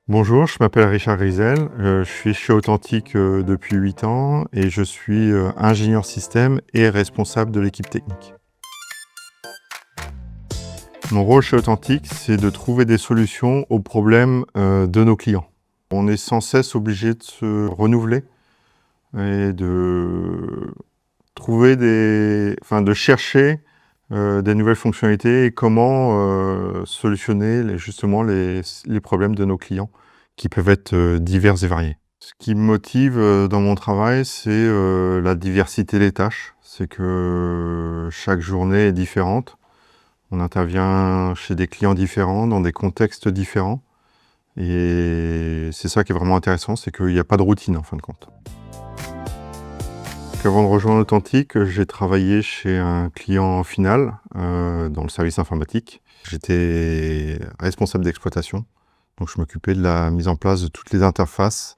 Bonjour, je m'appelle Richard Grisel, je suis chez Authentique depuis 8 ans et je suis ingénieur système et responsable de l'équipe technique. Mon rôle chez Authentique, c'est de trouver des solutions aux problèmes de nos clients. On est sans cesse obligé de se renouveler et de trouver de chercher des nouvelles fonctionnalités et comment solutionner justement les problèmes de nos clients qui peuvent être divers et variés. Ce qui me motive dans mon travail, c'est la diversité des tâches. C'est que chaque journée est différente. On intervient chez des clients différents, dans des contextes différents. Et c'est ça qui est vraiment intéressant, c'est qu'il n'y a pas de routine en fin de compte. Avant de rejoindre Authentique, j'ai travaillé chez un client final dans le service informatique. J'étais responsable d'exploitation, donc je m'occupais de la mise en place de toutes les interfaces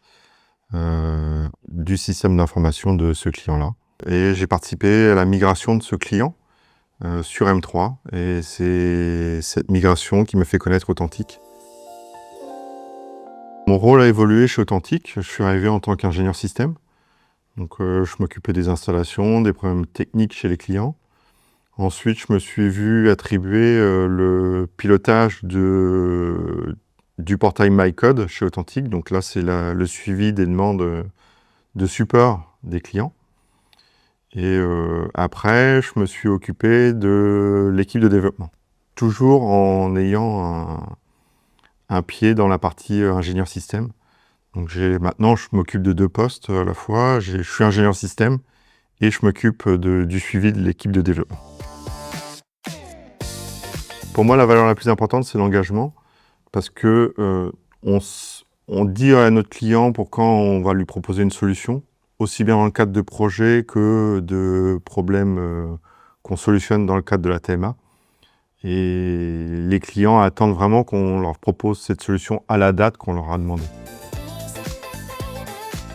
du système d'information de ce client-là. Et j'ai participé à la migration de ce client sur M3, et c'est cette migration qui m'a fait connaître Authentique. Mon rôle a évolué chez Authentique. Je suis arrivé en tant qu'ingénieur système. Donc, je m'occupais des installations, des problèmes techniques chez les clients. Ensuite, je me suis vu attribuer le pilotage du portail MyCode chez Authentique. Donc là, c'est le suivi des demandes de support des clients. Et après, je me suis occupé de l'équipe de développement. Toujours en ayant un pied dans la partie ingénieur système. Donc maintenant, je m'occupe de 2 postes à la fois. Je suis ingénieur système et je m'occupe du suivi de l'équipe de développement. Pour moi, la valeur la plus importante, c'est l'engagement, parce que on dit à notre client pour quand on va lui proposer une solution, aussi bien dans le cadre de projets que de problèmes qu'on solutionne dans le cadre de la TMA. Et les clients attendent vraiment qu'on leur propose cette solution à la date qu'on leur a demandé.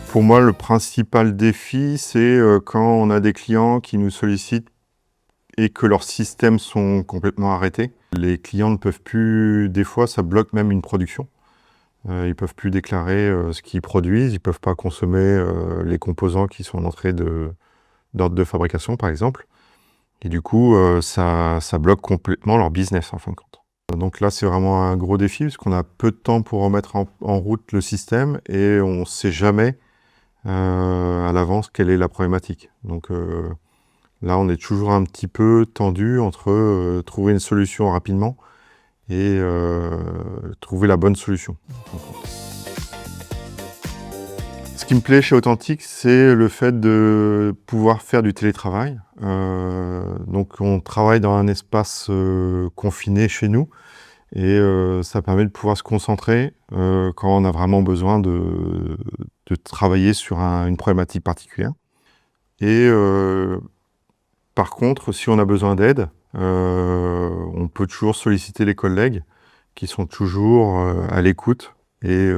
Pour moi, le principal défi, c'est quand on a des clients qui nous sollicitent et que leurs systèmes sont complètement arrêtés. Les clients ne peuvent plus, des fois, ça bloque même une production. Ils ne peuvent plus déclarer ce qu'ils produisent, ils ne peuvent pas consommer les composants qui sont en entrée d'ordre de fabrication, par exemple. Et du coup, ça bloque complètement leur business, en fin de compte. Donc là, c'est vraiment un gros défi, parce qu'on a peu de temps pour remettre en route le système et on ne sait jamais à l'avance quelle est la problématique. Donc là, on est toujours un petit peu tendu entre trouver une solution rapidement et trouver la bonne solution. Ce qui me plaît chez Authentique, c'est le fait de pouvoir faire du télétravail. Donc on travaille dans un espace confiné chez nous, et ça permet de pouvoir se concentrer quand on a vraiment besoin de travailler sur une problématique particulière. Et par contre, si on a besoin d'aide, on peut toujours solliciter les collègues qui sont toujours à l'écoute et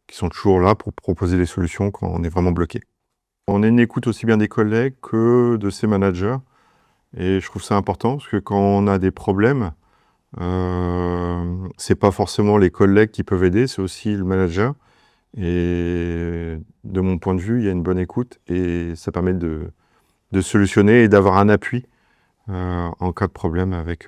qui sont toujours là pour proposer des solutions quand on est vraiment bloqué. On a une écoute aussi bien des collègues que de ses managers, et je trouve ça important parce que quand on a des problèmes, c'est pas forcément les collègues qui peuvent aider, c'est aussi le manager. Et de mon point de vue, il y a une bonne écoute et ça permet de solutionner et d'avoir un appui en cas de problème avec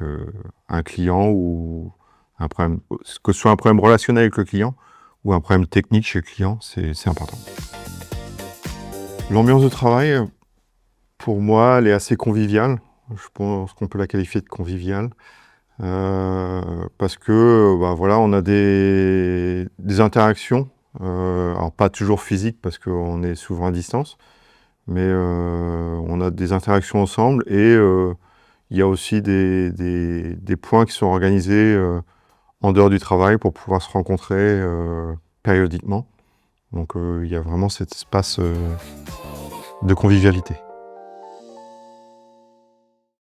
un client ou un problème, que ce soit un problème relationnel avec le client ou un problème technique chez le client, c'est important. L'ambiance de travail, pour moi, elle est assez conviviale. Je pense qu'on peut la qualifier de conviviale. Parce que voilà, on a des interactions, alors pas toujours physiques parce qu'on est souvent à distance, mais on a des interactions ensemble et il y a aussi des points qui sont organisés en dehors du travail pour pouvoir se rencontrer périodiquement. Donc il y a vraiment cet espace de convivialité.